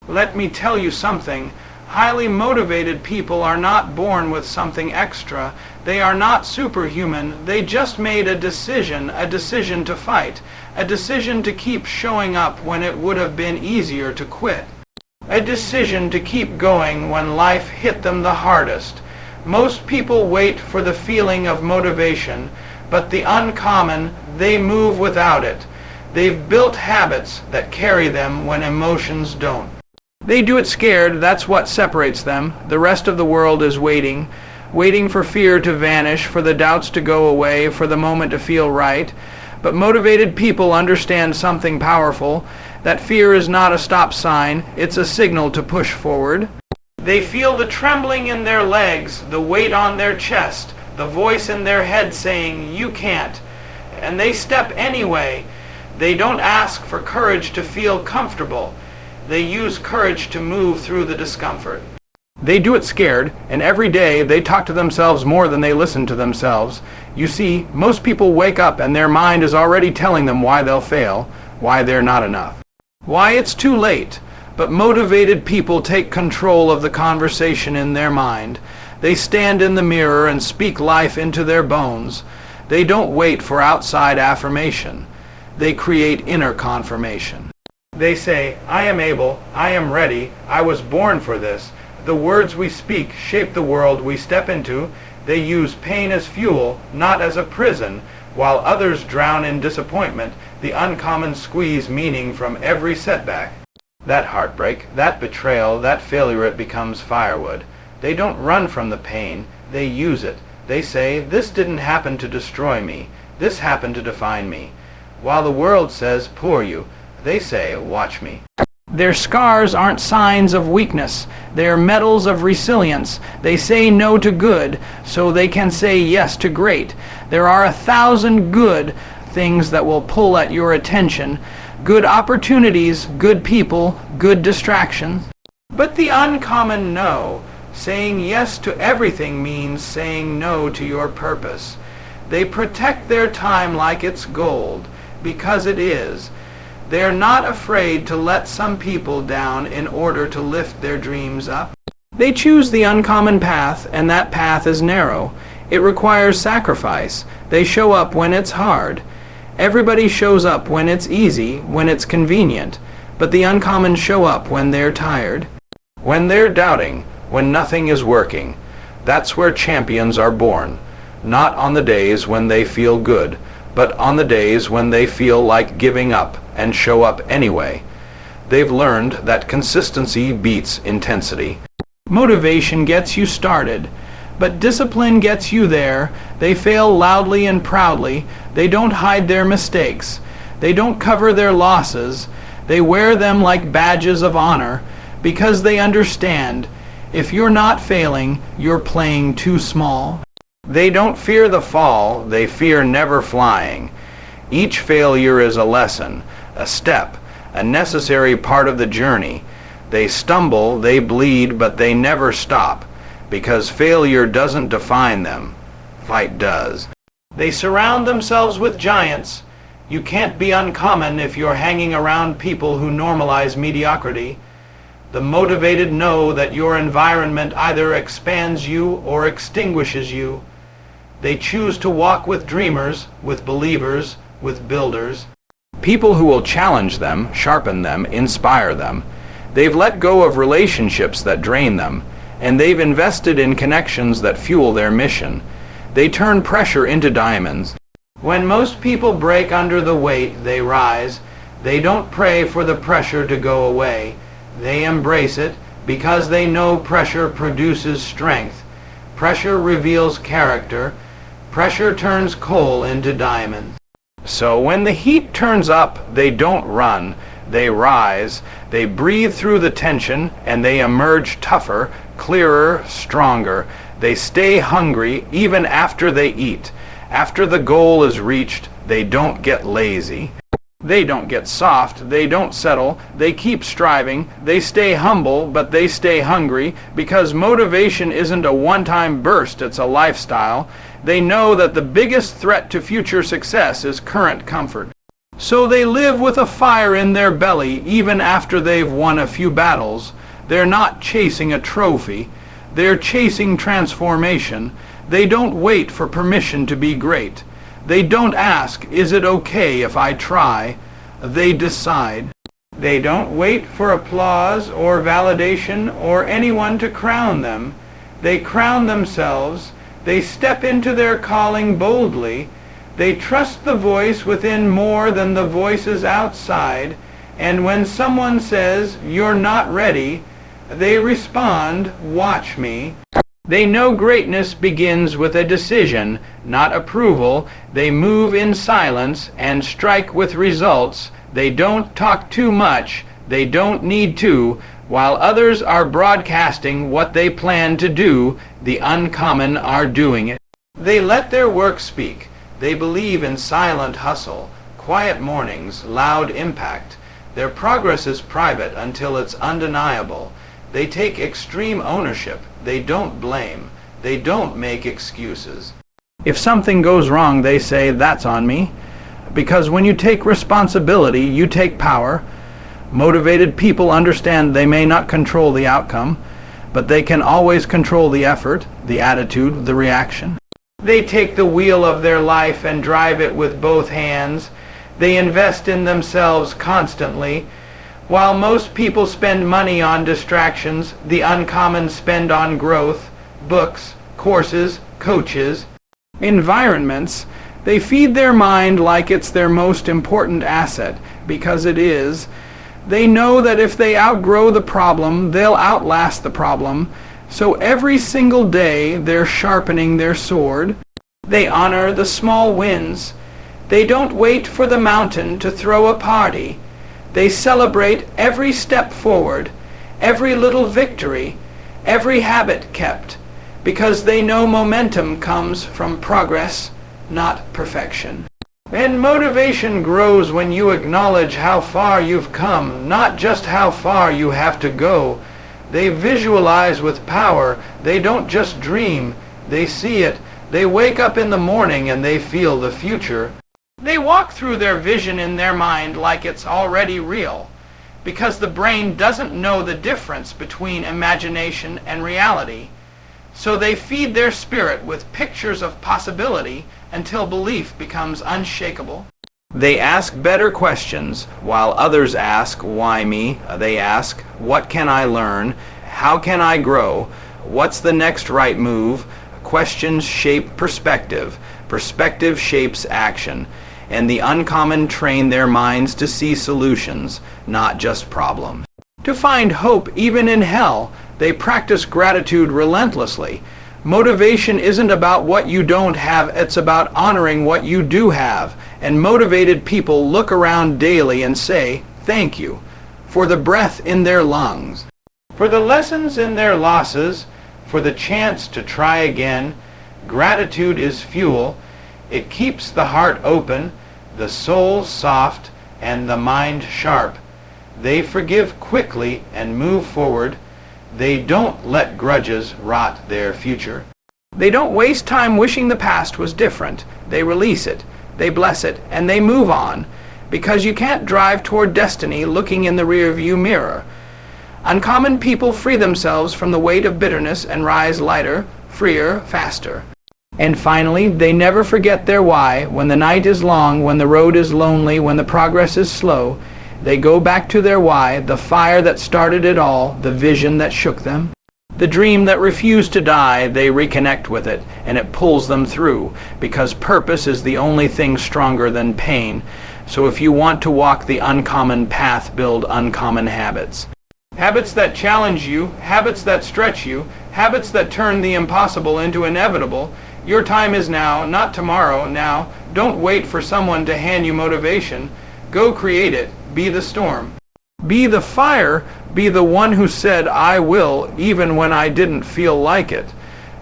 Let me tell you something. Highly motivated people are not born with something extra. They are not superhuman. They just made a decision to fight, a decision to keep showing up when it would have been easier to quit, a decision to keep going when life hit them the hardest. Most people wait for the feeling of motivation, but the uncommon, they move without it. They've built habits that carry them when emotions don't. They do it scared, that's what separates them. The rest of the world is waiting for fear to vanish, for the doubts to go away, for the moment to feel right. But motivated people understand something powerful, that fear is not a stop sign, it's a signal to push forward. They feel the trembling in their legs, the weight on their chest, the voice in their head saying, "You can't." And they step anyway. They don't ask for courage to feel comfortable. They use courage to move through the discomfort. They do it scared, and every day they talk to themselves more than they listen to themselves. You see, most people wake up and their mind is already telling them why they'll fail, why they're not enough, why it's too late. But motivated people take control of the conversation in their mind. They stand in the mirror and speak life into their bones. They don't wait for outside affirmation. They create inner confirmation. They say, "I am able, I am ready, I was born for this." The words we speak shape the world we step into. They use pain as fuel, not as a prison. While others drown in disappointment, the uncommon squeeze meaning from every setback. That heartbreak, that betrayal, that failure, it becomes firewood. They don't run from the pain, they use it. They say, "This didn't happen to destroy me, this happened to define me." While the world says, "Poor you," they say, "Watch me." Their scars aren't signs of weakness. They're medals of resilience. They say no to good, so they can say yes to great. There are 1,000 good things that will pull at your attention. Good opportunities, good people, good distractions. But the uncommon no, saying yes to everything means saying no to your purpose. They protect their time like it's gold, because it is. They're not afraid to let some people down in order to lift their dreams up. They choose the uncommon path, and that path is narrow. It requires sacrifice. They show up when it's hard. Everybody shows up when it's easy, when it's convenient. But the uncommon show up when they're tired, when they're doubting, when nothing is working. That's where champions are born. Not on the days when they feel good, but on the days when they feel like giving up and show up anyway. They've learned that consistency beats intensity. Motivation gets you started, but discipline gets you there. They fail loudly and proudly. They don't hide their mistakes. They don't cover their losses. They wear them like badges of honor because they understand if you're not failing, you're playing too small. They don't fear the fall, they fear never flying. Each failure is a lesson, a step, a necessary part of the journey. They stumble, they bleed, but they never stop, because failure doesn't define them. Fight does. They surround themselves with giants. You can't be uncommon if you're hanging around people who normalize mediocrity. The motivated know that your environment either expands you or extinguishes you. They choose to walk with dreamers, with believers, with builders. People who will challenge them, sharpen them, inspire them. They've let go of relationships that drain them, and they've invested in connections that fuel their mission. They turn pressure into diamonds. When most people break under the weight, they rise. They don't pray for the pressure to go away. They embrace it because they know pressure produces strength. Pressure reveals character. Pressure turns coal into diamonds. So when the heat turns up, they don't run. They rise. They breathe through the tension, and they emerge tougher, clearer, stronger. They stay hungry even after they eat. After the goal is reached, they don't get lazy. They don't get soft, they don't settle, they keep striving, they stay humble, but they stay hungry, because motivation isn't a one-time burst, it's a lifestyle. They know that the biggest threat to future success is current comfort. So they live with a fire in their belly even after they've won a few battles. They're not chasing a trophy. They're chasing transformation. They don't wait for permission to be great. They don't ask, is it okay if I try? They decide. They don't wait for applause or validation or anyone to crown them. They crown themselves. They step into their calling boldly. They trust the voice within more than the voices outside. And when someone says, you're not ready, they respond, watch me. They know greatness begins with a decision, not approval. They move in silence and strike with results. They don't talk too much. They don't need to. While others are broadcasting what they plan to do, the uncommon are doing it. They let their work speak. They believe in silent hustle, quiet mornings, loud impact. Their progress is private until it's undeniable. They take extreme ownership. They don't blame. They don't make excuses. If something goes wrong, they say, that's on me. Because when you take responsibility, you take power. Motivated people understand they may not control the outcome, but they can always control the effort, the attitude, the reaction. They take the wheel of their life and drive it with both hands. They invest in themselves constantly. While most people spend money on distractions, the uncommon spend on growth, books, courses, coaches, environments. They feed their mind like it's their most important asset, because it is. They know that if they outgrow the problem, they'll outlast the problem. So every single day they're sharpening their sword. They honor the small wins. They don't wait for the mountain to throw a party. They celebrate every step forward, every little victory, every habit kept, because they know momentum comes from progress, not perfection. And motivation grows when you acknowledge how far you've come, not just how far you have to go. They visualize with power. They don't just dream. They see it. They wake up in the morning and they feel the future. They walk through their vision in their mind like it's already real, because the brain doesn't know the difference between imagination and reality. So they feed their spirit with pictures of possibility until belief becomes unshakable. They ask better questions, while others ask, why me? They ask, what can I learn? How can I grow? What's the next right move? Questions shape perspective. Perspective shapes action. And the uncommon train their minds to see solutions, not just problems. To find hope even in hell, they practice gratitude relentlessly. Motivation isn't about what you don't have, it's about honoring what you do have. And motivated people look around daily and say, thank you, for the breath in their lungs, for the lessons in their losses, for the chance to try again. Gratitude is fuel. It keeps the heart open, the soul soft, and the mind sharp. They forgive quickly and move forward. They don't let grudges rot their future. They don't waste time wishing the past was different. They release it, they bless it, and they move on, because you can't drive toward destiny looking in the rearview mirror. Uncommon people free themselves from the weight of bitterness and rise lighter, freer, faster. And finally, they never forget their why. When the night is long, when the road is lonely, when the progress is slow, they go back to their why, the fire that started it all, the vision that shook them. The dream that refused to die, they reconnect with it, and it pulls them through, because purpose is the only thing stronger than pain. So if you want to walk the uncommon path, build uncommon habits. Habits that challenge you, habits that stretch you, habits that turn the impossible into inevitable. Your time is now, not tomorrow, now. Don't wait for someone to hand you motivation. Go create it. Be the storm. Be the fire. Be the one who said, I will, even when I didn't feel like it.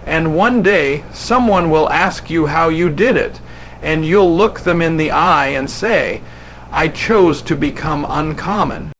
And one day, someone will ask you how you did it, and you'll look them in the eye and say, I chose to become uncommon.